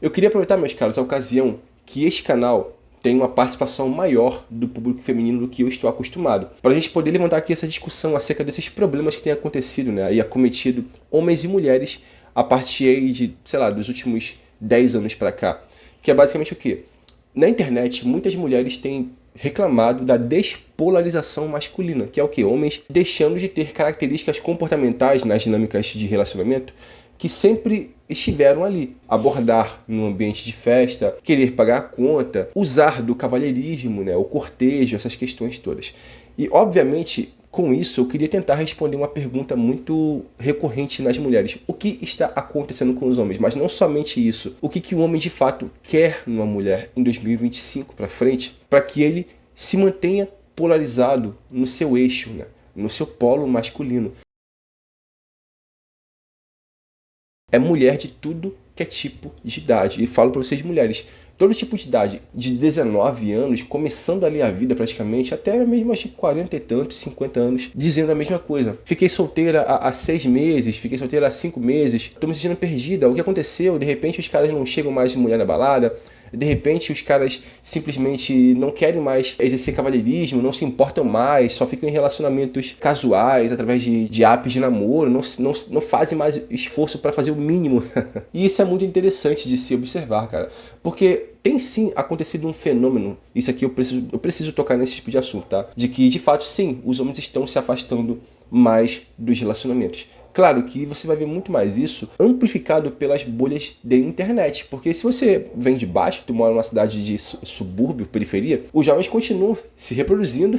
Eu queria aproveitar, meus caros, a ocasião que este canal tem uma participação maior do público feminino do que eu estou acostumado, para a gente poder levantar aqui essa discussão acerca desses problemas que têm acontecido, né, e acometido homens e mulheres a partir aí de, sei lá, dos últimos 10 anos para cá. Que é basicamente o quê? Na internet, muitas mulheres têm reclamado da despolarização masculina, que é o quê? Homens deixando de ter características comportamentais nas dinâmicas de relacionamento que sempre estiveram ali. Abordar no ambiente de festa, querer pagar a conta, usar do cavalheirismo, né, o cortejo, essas questões todas. E, obviamente, com isso, eu queria tentar responder uma pergunta muito recorrente nas mulheres. O que está acontecendo com os homens? Mas não somente isso. O que o homem de fato quer numa mulher em 2025 para frente, para que ele se mantenha polarizado no seu eixo, né, no seu polo masculino. É mulher de tudo que é tipo de idade. E falo para vocês, mulheres, todo tipo de idade, de 19 anos, começando ali a vida praticamente, até mesmo acho que 40 e tantos, 50 anos, dizendo a mesma coisa. Fiquei solteira há 6 meses, fiquei solteira há 5 meses, tô me sentindo perdida. O que aconteceu? De repente os caras não chegam mais de mulher na balada. De repente os caras simplesmente não querem mais exercer cavalheirismo, não se importam mais, só ficam em relacionamentos casuais, através de apps de namoro, não fazem mais esforço para fazer o mínimo. E isso é muito interessante de se observar, cara. Porque tem sim acontecido um fenômeno, isso aqui eu preciso tocar nesse tipo de assunto, tá? De que, de fato, sim, os homens estão se afastando mais dos relacionamentos. Claro que você vai ver muito mais isso amplificado pelas bolhas de internet, porque se você vem de baixo, tu mora numa cidade de subúrbio, periferia, os jovens continuam se reproduzindo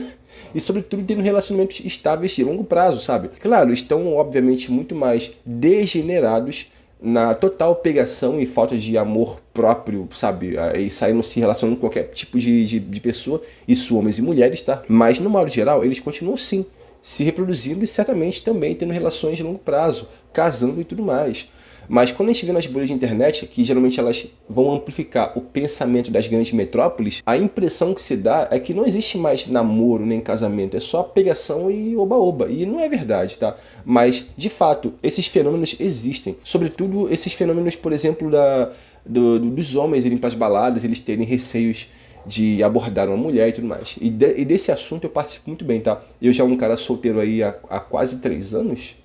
e, sobretudo, tendo relacionamentos estáveis de longo prazo, sabe? Claro, estão, obviamente, muito mais degenerados na total pegação e falta de amor próprio, sabe? E saindo se relacionando com qualquer tipo de pessoa, isso homens e mulheres, tá? Mas, no modo geral, eles continuam sim se reproduzindo e certamente também tendo relações de longo prazo, casando e tudo mais. Mas quando a gente vê nas bolhas de internet, que geralmente elas vão amplificar o pensamento das grandes metrópoles, a impressão que se dá é que não existe mais namoro nem casamento, é só pegação e oba-oba. E não é verdade, tá? Mas, de fato, esses fenômenos existem. Sobretudo esses fenômenos, por exemplo, dos homens irem para as baladas, eles terem receios de abordar uma mulher e tudo mais. E desse assunto eu participo muito bem, tá? Eu já um cara solteiro aí há quase 3 anos.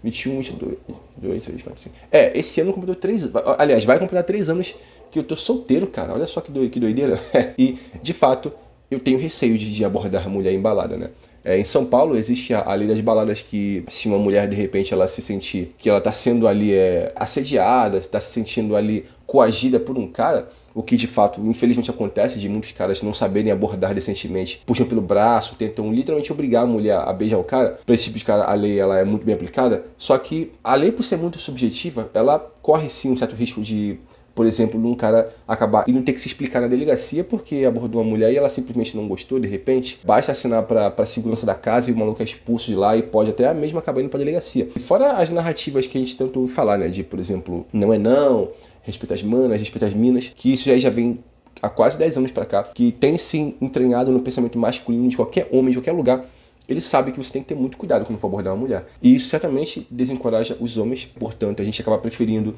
21, 22, 23, 24, 25. Esse ano completou 3 anos. Aliás, vai completar 3 anos que eu tô solteiro, cara. Olha só que doideira. E, de fato, eu tenho receio de abordar mulher em balada, né? Em São Paulo existe a lei das baladas que, se uma mulher de repente ela se sentir que ela está sendo ali assediada, está se sentindo ali coagida por um cara, o que de fato infelizmente acontece de muitos caras não saberem abordar decentemente, puxam pelo braço, tentam literalmente obrigar a mulher a beijar o cara. Para esse tipo de cara a lei ela é muito bem aplicada, só que a lei, por ser muito subjetiva, ela corre sim um certo risco de, por exemplo, um cara acabar indo ter que se explicar na delegacia porque abordou uma mulher e ela simplesmente não gostou, de repente. Basta assinar para segurança da casa e o maluco é expulso de lá e pode até mesmo acabar indo para delegacia. E fora as narrativas que a gente tanto ouve falar, né? De, por exemplo, não é não, respeita as manas, respeita as minas, que isso já vem há quase 10 anos para cá, que tem se entranhado no pensamento masculino de qualquer homem, de qualquer lugar. Ele sabe que você tem que ter muito cuidado quando for abordar uma mulher. E isso certamente desencoraja os homens, portanto, a gente acaba preferindo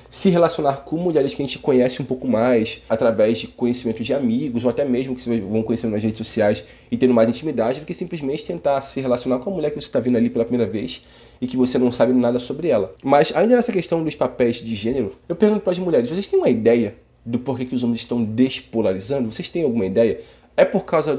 se relacionar com mulheres que a gente conhece um pouco mais, através de conhecimento de amigos, ou até mesmo que vocês vão conhecendo nas redes sociais e tendo mais intimidade, do que simplesmente tentar se relacionar com a mulher que você está vendo ali pela primeira vez e que você não sabe nada sobre ela. Mas ainda nessa questão dos papéis de gênero, eu pergunto para as mulheres, vocês têm uma ideia do porquê que os homens estão despolarizando? Vocês têm alguma ideia? É por causa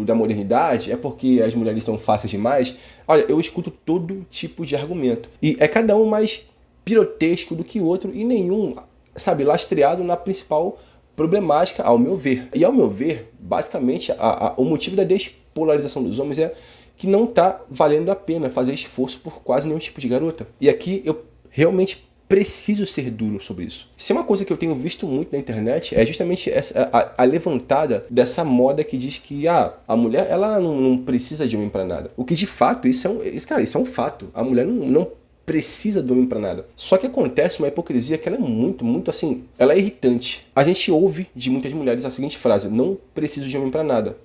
da modernidade? É porque as mulheres estão fáceis demais? Olha, eu escuto todo tipo de argumento. E é cada um mais pirotesco do que o outro e nenhum, sabe, lastreado na principal problemática, ao meu ver. E ao meu ver, basicamente, o motivo da despolarização dos homens é que não está valendo a pena fazer esforço por quase nenhum tipo de garota. E aqui eu realmente preciso ser duro sobre isso. Se é uma coisa que eu tenho visto muito na internet, é justamente a levantada dessa moda que diz que a mulher ela não precisa de homem para nada. O que de fato, isso é um fato. A mulher não precisa do homem para nada. Só que acontece uma hipocrisia que ela é muito, muito assim, ela é irritante. A gente ouve de muitas mulheres a seguinte frase: não preciso de homem para nada.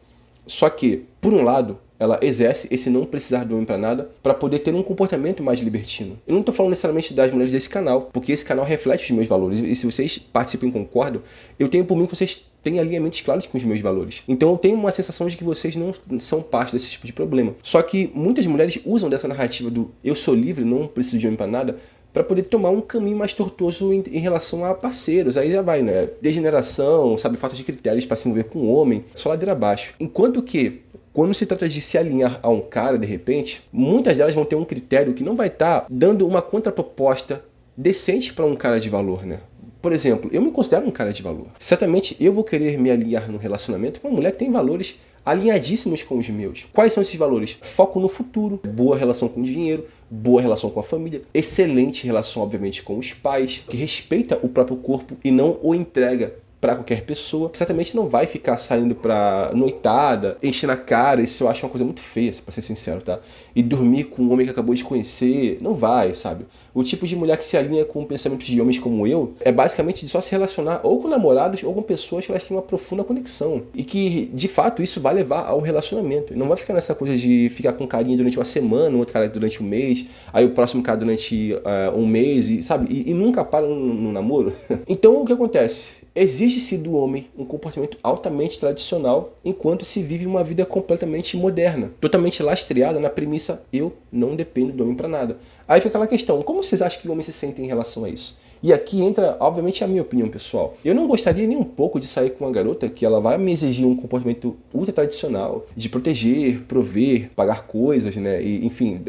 Só que, por um lado, ela exerce esse não precisar do homem para nada para poder ter um comportamento mais libertino. Eu não estou falando necessariamente das mulheres desse canal, porque esse canal reflete os meus valores. E se vocês participam e concordam, eu tenho por mim que vocês têm alinhamentos claros com os meus valores. Então eu tenho uma sensação de que vocês não são parte desse tipo de problema. Só que muitas mulheres usam dessa narrativa do eu sou livre, não preciso de homem para nada, para poder tomar um caminho mais tortuoso em relação a parceiros. Aí já vai, né? Degeneração, sabe, falta de critérios para se envolver com o homem, só ladeira abaixo. Enquanto que, quando se trata de se alinhar a um cara, de repente, muitas delas vão ter um critério que não vai estar dando uma contraproposta decente para um cara de valor, né? Por exemplo, eu me considero um cara de valor. Certamente eu vou querer me alinhar no relacionamento com uma mulher que tem valores alinhadíssimos com os meus. Quais são esses valores? Foco no futuro, boa relação com o dinheiro, boa relação com a família, excelente relação, obviamente, com os pais, que respeita o próprio corpo e não o entrega para qualquer pessoa. Certamente não vai ficar saindo pra noitada, enchendo a cara. Isso eu acho uma coisa muito feia, pra ser sincero, tá? E dormir com um homem que acabou de conhecer, não vai, sabe? O tipo de mulher que se alinha com pensamentos de homens como eu é basicamente só se relacionar ou com namorados ou com pessoas que elas têm uma profunda conexão. E que, de fato, isso vai levar ao relacionamento. E não vai ficar nessa coisa de ficar com um carinha durante uma semana, um outro cara durante um mês, aí o próximo cara durante um mês, e, sabe? E nunca para no namoro. Então, o que acontece? Exige-se do homem um comportamento altamente tradicional, enquanto se vive uma vida completamente moderna, totalmente lastreada na premissa eu não dependo do homem para nada. Aí fica aquela questão, como vocês acham que o homem se sente em relação a isso? E aqui entra, obviamente, a minha opinião pessoal. Eu não gostaria nem um pouco de sair com uma garota que ela vai me exigir um comportamento ultra tradicional, de proteger, prover, pagar coisas, né? E, enfim,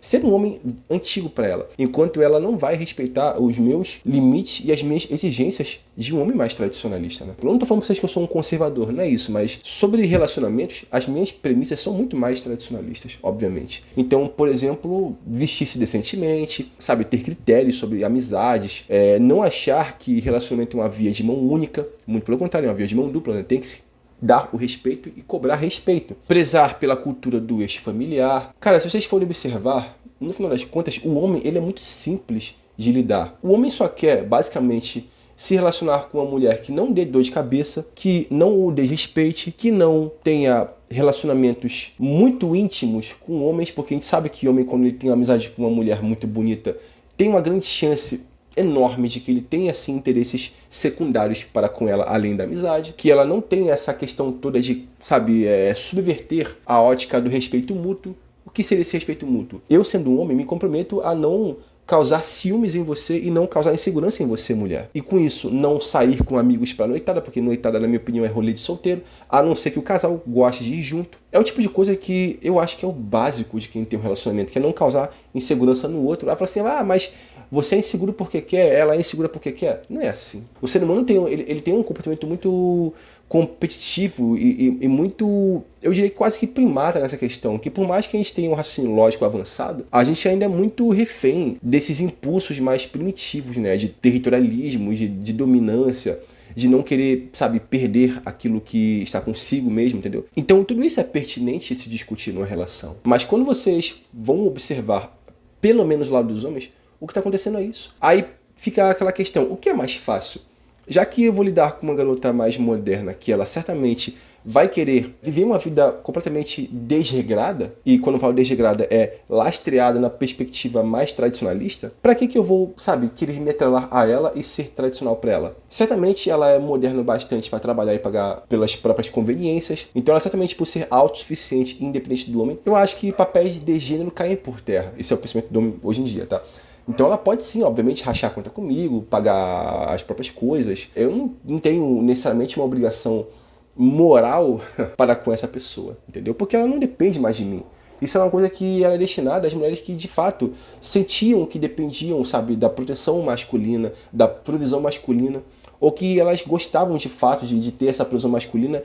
ser um homem antigo para ela, enquanto ela não vai respeitar os meus limites e as minhas exigências de um homem mais tradicionalista, né? Eu não tô falando pra vocês que eu sou um conservador, não é isso, mas sobre relacionamentos, as minhas premissas são muito mais tradicionalistas, obviamente. Então, por exemplo, vestir-se decentemente, sabe, ter critérios sobre amizades, não achar que relacionamento é uma via de mão única, muito pelo contrário, é uma via de mão dupla, né? Tem que se dar o respeito e cobrar respeito. Prezar pela cultura do eixo familiar. Cara, se vocês forem observar, no final das contas, o homem ele é muito simples de lidar. O homem só quer, basicamente, se relacionar com uma mulher que não dê dor de cabeça, que não o desrespeite, que não tenha relacionamentos muito íntimos com homens, porque a gente sabe que homem, quando ele tem uma amizade com uma mulher muito bonita, tem uma grande chance enorme de que ele tenha assim interesses secundários para com ela além da amizade, que ela não tem essa questão toda de, sabe, subverter a ótica do respeito mútuo. O que seria esse respeito mútuo? Eu, sendo um homem, me comprometo a não causar ciúmes em você e não causar insegurança em você, mulher. E com isso, não sair com amigos para noitada, porque noitada, na minha opinião, é rolê de solteiro, a não ser que o casal goste de ir junto. É o tipo de coisa que eu acho que é o básico de quem tem um relacionamento, que é não causar insegurança no outro. Ela fala assim, mas você é inseguro porque quer, ela é insegura porque quer. Não é assim. O ser humano ele tem um comportamento muito competitivo e muito, eu diria quase que primata nessa questão, que por mais que a gente tenha um raciocínio lógico avançado, a gente ainda é muito refém desses impulsos mais primitivos, né, de territorialismo, de dominância, de não querer, sabe, perder aquilo que está consigo mesmo, entendeu? Então tudo isso é pertinente se discutir numa relação. Mas quando vocês vão observar, pelo menos do lado dos homens, o que está acontecendo é isso. Aí fica aquela questão, o que é mais fácil? Já que eu vou lidar com uma garota mais moderna, que ela certamente vai querer viver uma vida completamente desregrada, e quando eu falo desregrada é lastreada na perspectiva mais tradicionalista, para que eu vou, sabe, querer me atrelar a ela e ser tradicional para ela? Certamente ela é moderna bastante para trabalhar e pagar pelas próprias conveniências, então ela certamente por ser autossuficiente e independente do homem, eu acho que papéis de gênero caem por terra. Esse é o pensamento do homem hoje em dia, tá? Então ela pode sim, obviamente, rachar a conta comigo, pagar as próprias coisas. Eu não tenho necessariamente uma obrigação moral para com essa pessoa, entendeu? Porque ela não depende mais de mim. Isso é uma coisa que era destinada às mulheres que, de fato, sentiam que dependiam, sabe, da proteção masculina, da provisão masculina, ou que elas gostavam, de fato, de ter essa provisão masculina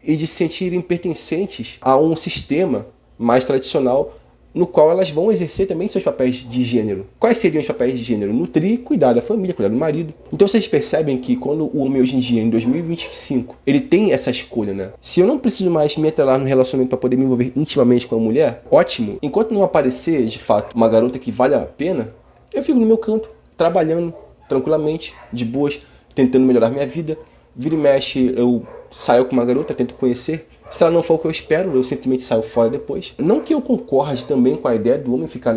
e de se sentirem pertencentes a um sistema mais tradicional no qual elas vão exercer também seus papéis de gênero. Quais seriam os papéis de gênero? Nutrir, cuidar da família, cuidar do marido. Então vocês percebem que quando o homem hoje em dia, em 2025, ele tem essa escolha, né? Se eu não preciso mais me atrelar no relacionamento para poder me envolver intimamente com a mulher, ótimo. Enquanto não aparecer, de fato, uma garota que vale a pena, eu fico no meu canto, trabalhando tranquilamente, de boas, tentando melhorar minha vida. Vira e mexe, eu saio com uma garota, tento conhecer, Se ela não for o que eu espero, eu simplesmente saio fora depois. Não que eu concorde também com a ideia do homem ficar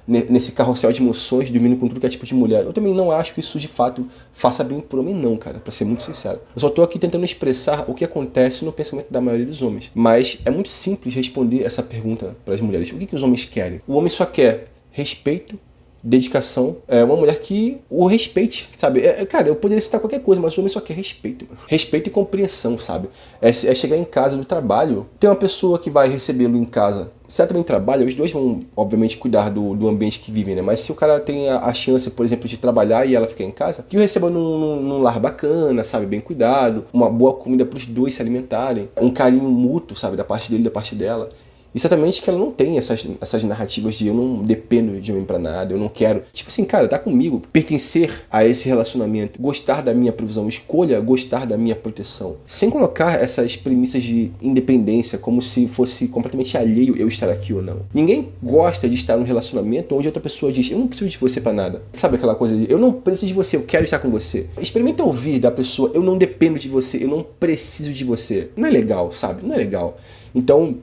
nesse carrossel de emoções, dormindo com tudo que é tipo de mulher. Eu também não acho que isso de fato faça bem pro homem não, cara, pra ser muito sincero. Eu só tô aqui tentando expressar o que acontece no pensamento da maioria dos homens. Mas é muito simples responder essa pergunta para as mulheres. O que os homens querem? O homem só quer respeito, dedicação, uma mulher que o respeite, sabe? Cara, eu poderia citar qualquer coisa, mas o homem só quer respeito, mano. Respeito e compreensão, sabe? É chegar em casa do trabalho, tem uma pessoa que vai recebê-lo em casa. Se ela também trabalha, os dois vão, obviamente, cuidar do ambiente que vivem, né? Mas se o cara tem a chance, por exemplo, de trabalhar e ela ficar em casa, que o receba num lar bacana, sabe? Bem cuidado, uma boa comida para os dois se alimentarem, um carinho mútuo, sabe? Da parte dele e da parte dela. E certamente que ela não tem essas narrativas de eu não dependo de homem pra nada, eu não quero. Tipo assim, cara, tá comigo, pertencer a esse relacionamento, gostar da minha provisão, escolha gostar da minha proteção. Sem colocar essas premissas de independência como se fosse completamente alheio eu estar aqui ou não. Ninguém gosta de estar num relacionamento onde outra pessoa diz, eu não preciso de você pra nada. Sabe aquela coisa de, eu não preciso de você, eu quero estar com você. Experimenta ouvir da pessoa, eu não dependo de você, eu não preciso de você. Não é legal, sabe? Não é legal. Então,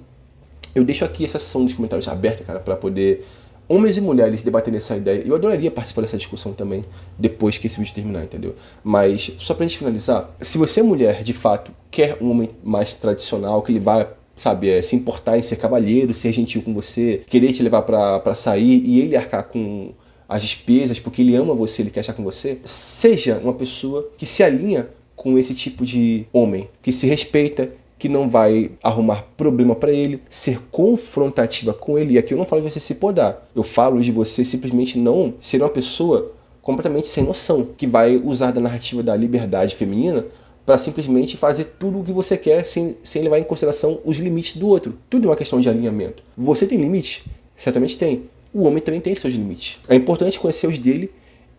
eu deixo aqui essa sessão dos comentários aberta, cara, para poder homens e mulheres debaterem essa ideia. Eu adoraria participar dessa discussão também, depois que esse vídeo terminar, entendeu? Mas, só pra gente finalizar, se você é mulher, de fato, quer um homem mais tradicional, que ele vai, sabe, se importar em ser cavalheiro, ser gentil com você, querer te levar pra sair e ele arcar com as despesas, porque ele ama você, ele quer estar com você, seja uma pessoa que se alinha com esse tipo de homem, que se respeita, que não vai arrumar problema para ele, ser confrontativa com ele. E aqui eu não falo de você se podar, eu falo de você simplesmente não ser uma pessoa completamente sem noção, que vai usar da narrativa da liberdade feminina para simplesmente fazer tudo o que você quer sem levar em consideração os limites do outro. Tudo é uma questão de alinhamento. Você tem limite? Certamente tem. O homem também tem seus limites. É importante conhecer os dele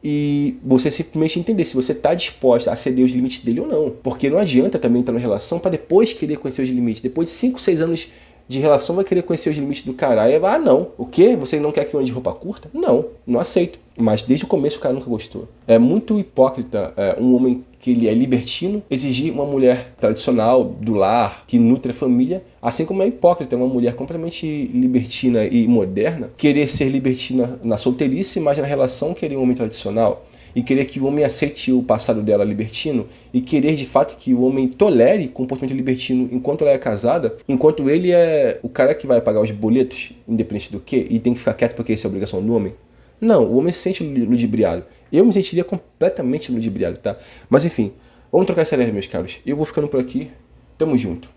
e você simplesmente entender se você está disposta a ceder os limites dele ou não. Porque não adianta também estar numa relação para depois querer conhecer os limites. Depois de 5, 6 anos de relação vai querer conhecer os limites do cara. Aí, não. O quê? Você não quer que eu ande de roupa curta? Não aceito. Mas desde o começo o cara nunca gostou. É muito hipócrita um homem que ele é libertino exigir uma mulher tradicional do lar, que nutre a família, assim como é hipócrita uma mulher completamente libertina e moderna querer ser libertina na solteirice, mas na relação querer um homem tradicional. E querer que o homem aceite o passado dela libertino e querer de fato que o homem tolere comportamento libertino enquanto ela é casada, enquanto ele é o cara que vai pagar os boletos, independente do que, e tem que ficar quieto porque isso é obrigação do homem. Não, o homem se sente ludibriado. Eu me sentiria completamente ludibriado, tá? Mas enfim, vamos trocar essa ideia, meus caros. Eu vou ficando por aqui. Tamo junto.